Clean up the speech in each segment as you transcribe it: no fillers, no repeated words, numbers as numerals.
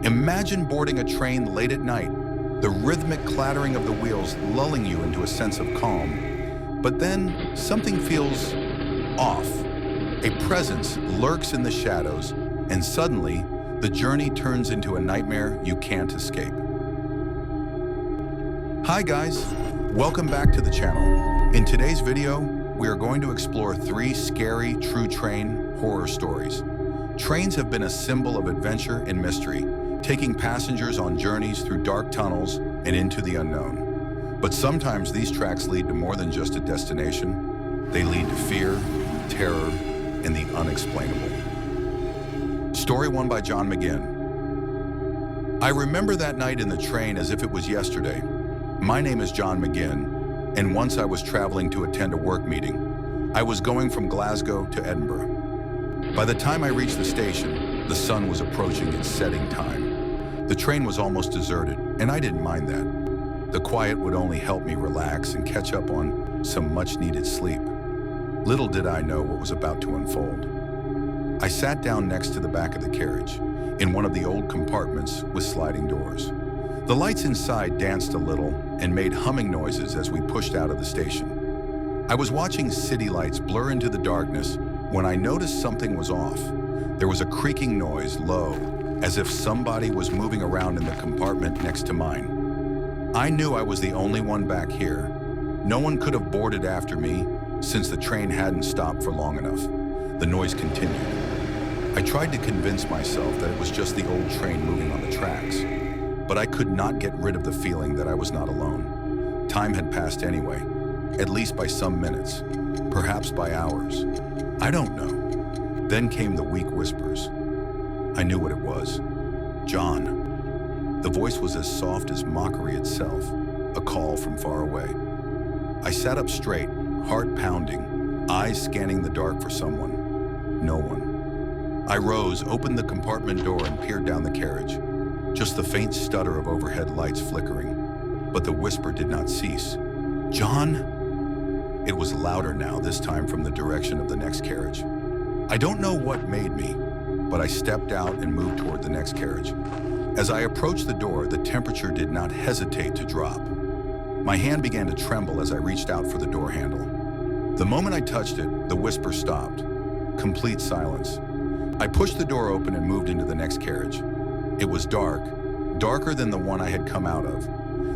Imagine boarding a train late at night, the rhythmic clattering of the wheels lulling you into a sense of calm. But then something feels off. A presence lurks in the shadows, and suddenly the journey turns into a nightmare you can't escape. Hi guys, welcome back to the channel. In today's video, we are going to explore 3 scary true train horror stories. Trains have been a symbol of adventure and mystery, taking passengers on journeys through dark tunnels and into the unknown. But sometimes these tracks lead to more than just a destination. They lead to fear, terror, and the unexplainable. Story 1 by John McGinn. I remember that night in the train as if it was yesterday. My name is John McGinn, and once I was traveling to attend a work meeting. I was going from Glasgow to Edinburgh. By the time I reached the station, the sun was approaching its setting time. The train was almost deserted, and I didn't mind that. The quiet would only help me relax and catch up on some much-needed sleep. Little did I know what was about to unfold. I sat down next to the back of the carriage, in one of the old compartments with sliding doors. The lights inside danced a little and made humming noises as we pushed out of the station. I was watching city lights blur into the darkness when I noticed something was off. There was a creaking noise, low, as if somebody was moving around in the compartment next to mine. I knew I was the only one back here. No one could have boarded after me since the train hadn't stopped for long enough. The noise continued. I tried to convince myself that it was just the old train moving on the tracks, but I could not get rid of the feeling that I was not alone. Time had passed anyway, at least by some minutes, perhaps by hours. I don't know. Then came the weak whispers. I knew what it was. John. The voice was as soft as mockery itself, a call from far away. I sat up straight, heart pounding, eyes scanning the dark for someone. No one. I rose, opened the compartment door, and peered down the carriage. Just the faint stutter of overhead lights flickering. But the whisper did not cease. John? It was louder now, this time from the direction of the next carriage. I don't know what made me, but I stepped out and moved toward the next carriage. As I approached the door, the temperature did not hesitate to drop. My hand began to tremble as I reached out for the door handle. The moment I touched it, the whisper stopped. Complete silence. I pushed the door open and moved into the next carriage. It was dark, darker than the one I had come out of.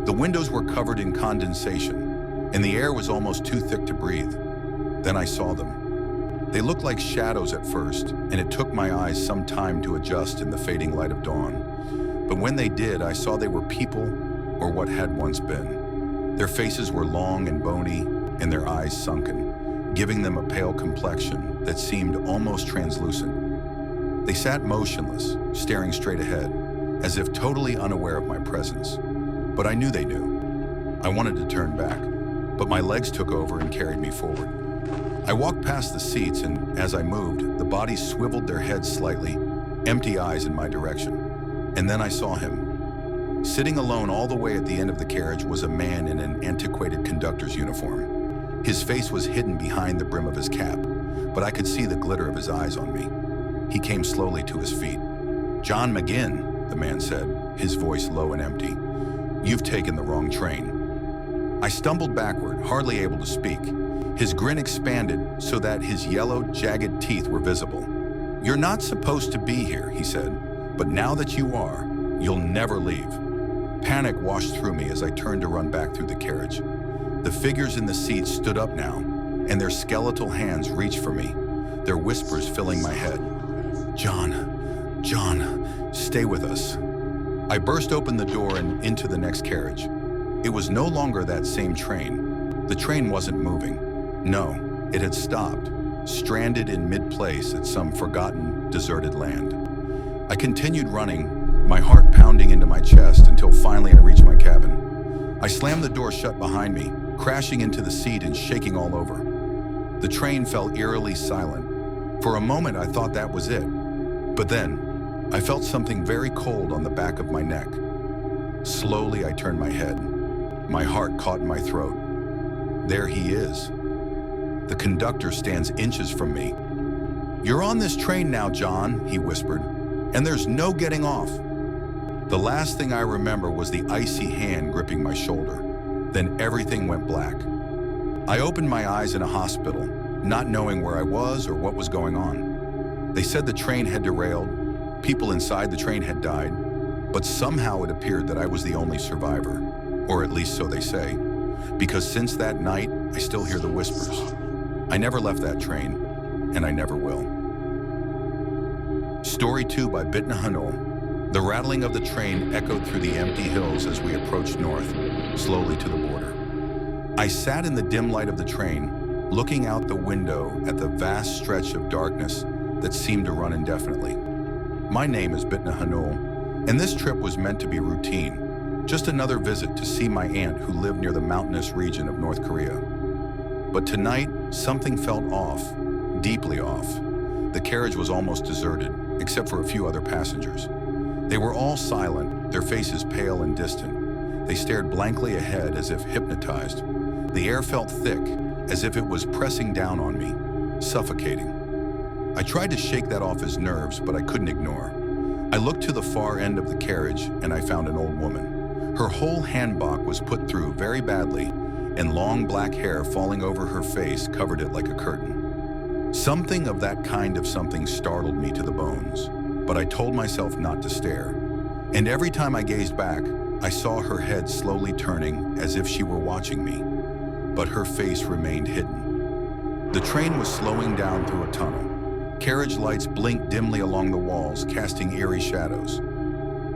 The windows were covered in condensation, and the air was almost too thick to breathe. Then I saw them. They looked like shadows at first, and it took my eyes some time to adjust in the fading light of dawn. But when they did, I saw they were people, or what had once been. Their faces were long and bony, and their eyes sunken, giving them a pale complexion that seemed almost translucent. They sat motionless, staring straight ahead, as if totally unaware of my presence. But I knew they knew. I wanted to turn back, but my legs took over and carried me forward. I walked past the seats, and as I moved, the bodies swiveled their heads slightly, empty eyes in my direction. And then I saw him. Sitting alone all the way at the end of the carriage was a man in an antiquated conductor's uniform. His face was hidden behind the brim of his cap, but I could see the glitter of his eyes on me. He came slowly to his feet. "John McGinn," the man said, his voice low and empty. "You've taken the wrong train." I stumbled backward, hardly able to speak. His grin expanded so that his yellow, jagged teeth were visible. "You're not supposed to be here," he said, "but now that you are, you'll never leave." Panic washed through me as I turned to run back through the carriage. The figures in the seats stood up now, and their skeletal hands reached for me, their whispers filling my head. John, stay with us." I burst open the door and into the next carriage. It was no longer that same train. The train wasn't moving. No, it had stopped, stranded in mid-place at some forgotten, deserted land. I continued running, my heart pounding into my chest until finally I reached my cabin. I slammed the door shut behind me, crashing into the seat and shaking all over. The train fell eerily silent. For a moment, I thought that was it. But then, I felt something very cold on the back of my neck. Slowly, I turned my head. My heart caught in my throat. There he is. The conductor stands inches from me. "You're on this train now, John," he whispered, "and there's no getting off." The last thing I remember was the icy hand gripping my shoulder. Then everything went black. I opened my eyes in a hospital, not knowing where I was or what was going on. They said the train had derailed, people inside the train had died, but somehow it appeared that I was the only survivor, or at least so they say, because since that night, I still hear the whispers. I never left that train, and I never will. Story 2 by Bitna Haneul. The rattling of the train echoed through the empty hills as we approached north, slowly to the border. I sat in the dim light of the train, looking out the window at the vast stretch of darkness that seemed to run indefinitely. My name is Bitna Haneul, and this trip was meant to be routine, just another visit to see my aunt who lived near the mountainous region of North Korea. But tonight, something felt off, deeply off. The carriage was almost deserted, except for a few other passengers. They were all silent, their faces pale and distant. They stared blankly ahead as if hypnotized. The air felt thick, as if it was pressing down on me, suffocating. I tried to shake that off as nerves, but I couldn't ignore. I looked to the far end of the carriage, and I found an old woman. Her whole Hanbok was put through very badly, and long black hair falling over her face covered it like a curtain. Something of that kind of something startled me to the bones. But I told myself not to stare. And every time I gazed back, I saw her head slowly turning as if she were watching me, but her face remained hidden. The train was slowing down through a tunnel. Carriage lights blinked dimly along the walls, casting eerie shadows.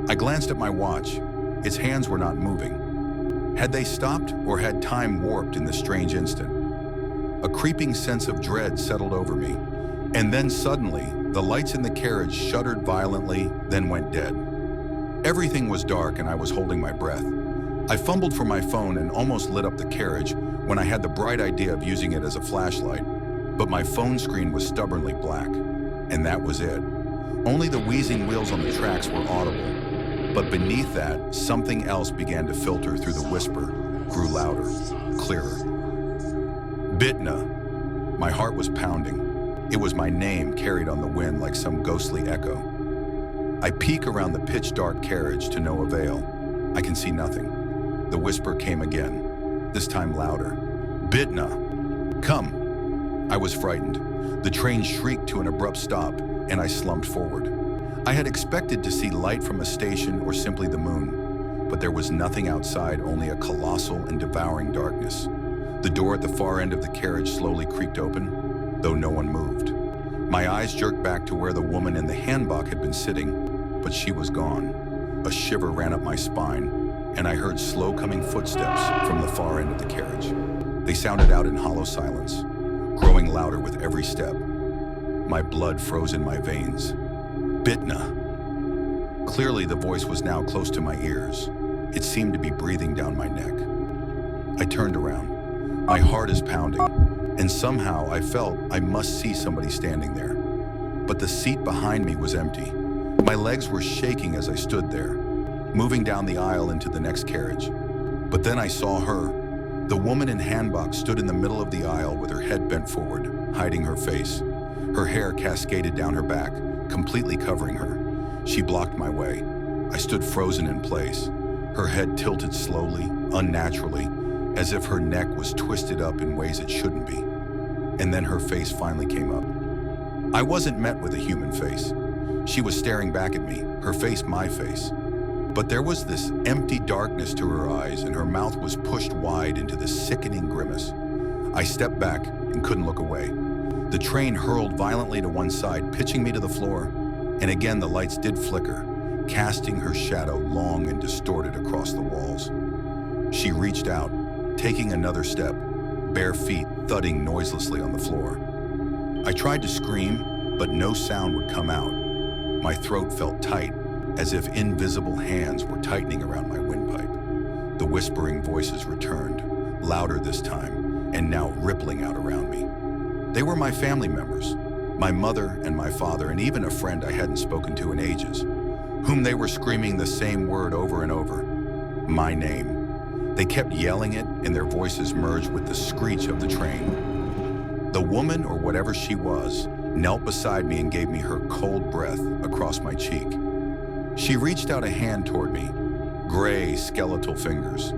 I glanced at my watch. Its hands were not moving. Had they stopped, or had time warped in this strange instant? A creeping sense of dread settled over me, and then suddenly, the lights in the carriage shuddered violently, then went dead. Everything was dark and I was holding my breath. I fumbled for my phone and almost lit up the carriage when I had the bright idea of using it as a flashlight. But my phone screen was stubbornly black, and that was it. Only the wheezing wheels on the tracks were audible. But beneath that, something else began to filter through the whisper, grew louder, clearer. Bitna. My heart was pounding. It was my name carried on the wind like some ghostly echo. I peek around the pitch-dark carriage to no avail. I can see nothing. The whisper came again, this time louder. Bitna, come. I was frightened. The train shrieked to an abrupt stop, and I slumped forward. I had expected to see light from a station or simply the moon, but there was nothing outside, only a colossal and devouring darkness. The door at the far end of the carriage slowly creaked open, though no one moved. My eyes jerked back to where the woman in the Hanbok had been sitting, but she was gone. A shiver ran up my spine, and I heard slow-coming footsteps from the far end of the carriage. They sounded out in hollow silence, growing louder with every step. My blood froze in my veins. Bitna. Clearly, the voice was now close to my ears. It seemed to be breathing down my neck. I turned around. My heart is pounding, and somehow I felt I must see somebody standing there. But the seat behind me was empty. My legs were shaking as I stood there, moving down the aisle into the next carriage. But then I saw her. The woman in Hanbok stood in the middle of the aisle with her head bent forward, hiding her face. Her hair cascaded down her back, completely covering her. She blocked my way. I stood frozen in place. Her head tilted slowly, unnaturally, as if her neck was twisted up in ways it shouldn't be. And then her face finally came up. I wasn't met with a human face. She was staring back at me, her face my face. But there was this empty darkness to her eyes, and her mouth was pushed wide into this sickening grimace. I stepped back and couldn't look away. The train hurled violently to one side, pitching me to the floor. And again the lights did flicker, casting her shadow long and distorted across the walls. She reached out, taking another step, bare feet thudding noiselessly on the floor. I tried to scream, but no sound would come out. My throat felt tight, as if invisible hands were tightening around my windpipe. The whispering voices returned, louder this time, and now rippling out around me. They were my family members, my mother and my father, and even a friend I hadn't spoken to in ages, whom they were screaming the same word over and over, my name. They kept yelling it, and their voices merged with the screech of the train. The woman, or whatever she was, knelt beside me and gave me her cold breath across my cheek. She reached out a hand toward me, gray, skeletal fingers.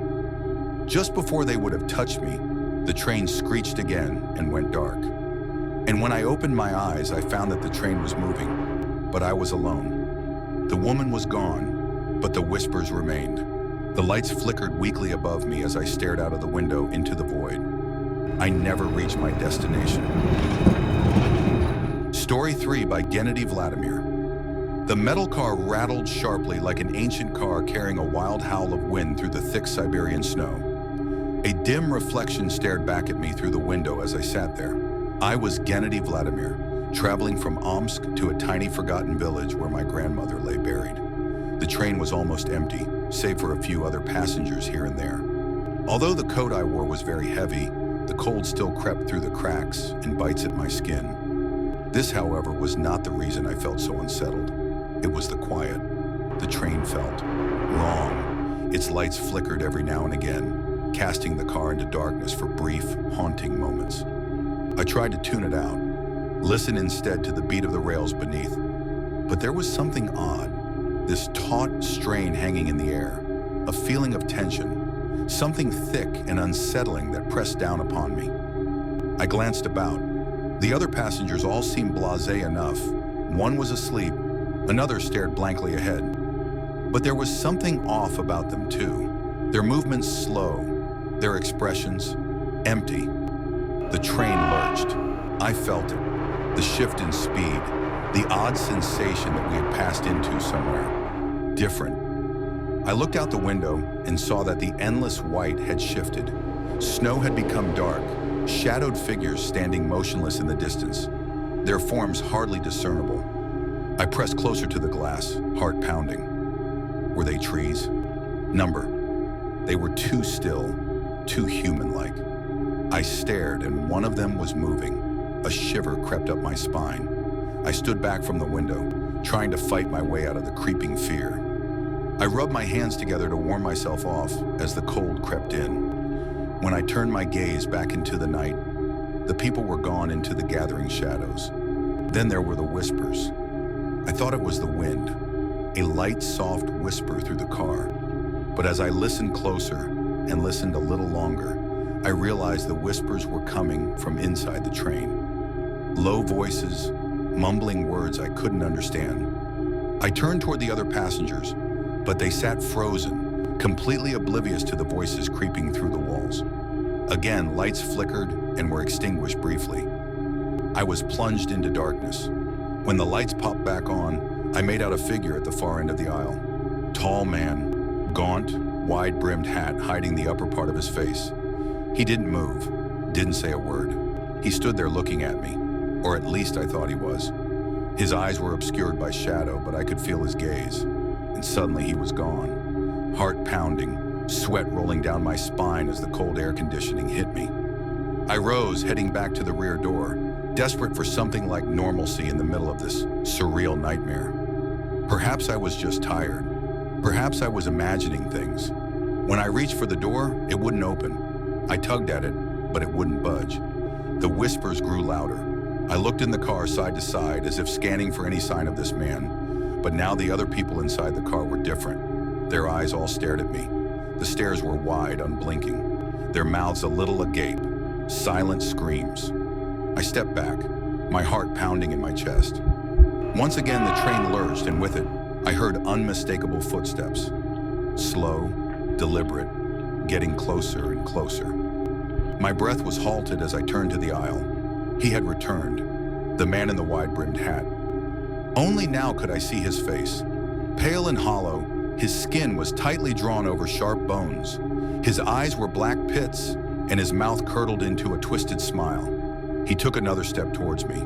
Just before they would have touched me, the train screeched again and went dark. And when I opened my eyes, I found that the train was moving, but I was alone. The woman was gone, but the whispers remained. The lights flickered weakly above me as I stared out of the window into the void. I never reached my destination. Story 3 by Gennady Vladimir. The metal car rattled sharply like an ancient car carrying a wild howl of wind through the thick Siberian snow. A dim reflection stared back at me through the window as I sat there. I was Gennady Vladimir, traveling from Omsk to a tiny forgotten village where my grandmother lay buried. The train was almost empty, save for a few other passengers here and there. Although the coat I wore was very heavy, the cold still crept through the cracks and bites at my skin. This, however, was not the reason I felt so unsettled. It was the quiet. The train felt wrong. Its lights flickered every now and again, casting the car into darkness for brief, haunting moments. I tried to tune it out, listen instead to the beat of the rails beneath. But there was something odd, this taut strain hanging in the air, a feeling of tension, something thick and unsettling that pressed down upon me. I glanced about. The other passengers all seemed blasé enough. One was asleep, another stared blankly ahead. But there was something off about them too. Their movements slow, their expressions empty. The train lurched. I felt it. The shift in speed, the odd sensation that we had passed into somewhere different. I looked out the window and saw that the endless white had shifted. Snow had become dark, shadowed figures standing motionless in the distance, their forms hardly discernible. I pressed closer to the glass, heart pounding. Were they trees? Number. They were too still, too human-like. I stared, and one of them was moving. A shiver crept up my spine. I stood back from the window, trying to fight my way out of the creeping fear. I rubbed my hands together to warm myself off as the cold crept in. When I turned my gaze back into the night, the people were gone into the gathering shadows. Then there were the whispers. I thought it was the wind, a light, soft whisper through the car. But as I listened closer and listened a little longer, I realized the whispers were coming from inside the train. Low voices, mumbling words I couldn't understand. I turned toward the other passengers, but they sat frozen, completely oblivious to the voices creeping through the walls. Again, lights flickered and were extinguished briefly. I was plunged into darkness. When the lights popped back on, I made out a figure at the far end of the aisle. Tall man, gaunt, wide-brimmed hat hiding the upper part of his face. He didn't move, didn't say a word. He stood there looking at me, or at least I thought he was. His eyes were obscured by shadow, but I could feel his gaze. And suddenly he was gone. Heart pounding, sweat rolling down my spine as the cold air conditioning hit me. I rose, heading back to the rear door, desperate for something like normalcy in the middle of this surreal nightmare. Perhaps I was just tired. Perhaps I was imagining things. When I reached for the door, it wouldn't open. I tugged at it, but it wouldn't budge. The whispers grew louder. I looked in the car side to side as if scanning for any sign of this man. But now the other people inside the car were different. Their eyes all stared at me. The stares were wide, unblinking. Their mouths a little agape. Silent screams. I stepped back, my heart pounding in my chest. Once again, the train lurched, and with it, I heard unmistakable footsteps. Slow, deliberate, getting closer and closer. My breath was halted as I turned to the aisle. He had returned, the man in the wide-brimmed hat. Only now could I see his face. Pale and hollow, his skin was tightly drawn over sharp bones. His eyes were black pits, and his mouth curdled into a twisted smile. He took another step towards me.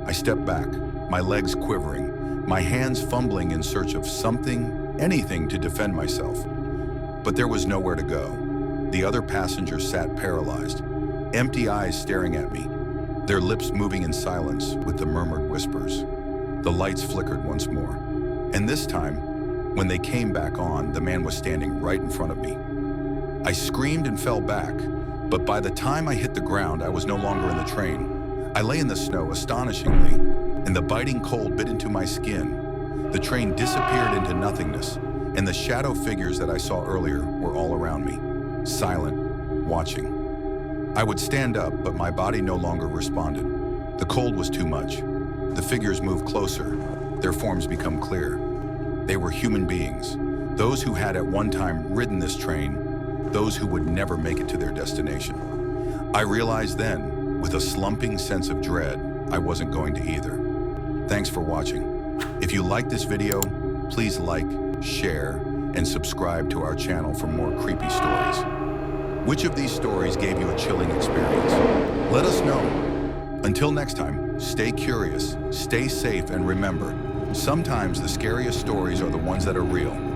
I stepped back, my legs quivering, my hands fumbling in search of something, anything to defend myself. But there was nowhere to go. The other passengers sat paralyzed, empty eyes staring at me, their lips moving in silence with the murmured whispers. The lights flickered once more. And this time, when they came back on, the man was standing right in front of me. I screamed and fell back, but by the time I hit the ground, I was no longer in the train. I lay in the snow, astonishingly, and the biting cold bit into my skin. The train disappeared into nothingness, and the shadow figures that I saw earlier were all around me, silent, watching. I would stand up, but my body no longer responded. The cold was too much. The figures moved closer, their forms become clear. They were human beings, those who had at one time ridden this train, those who would never make it to their destination. I realized then, with a slumping sense of dread, I wasn't going to either. Thanks for watching. If you like this video, please like, share, and subscribe to our channel for more creepy stories. Which of these stories gave you a chilling experience? Let us know. Until next time, stay curious, stay safe, and remember, sometimes the scariest stories are the ones that are real.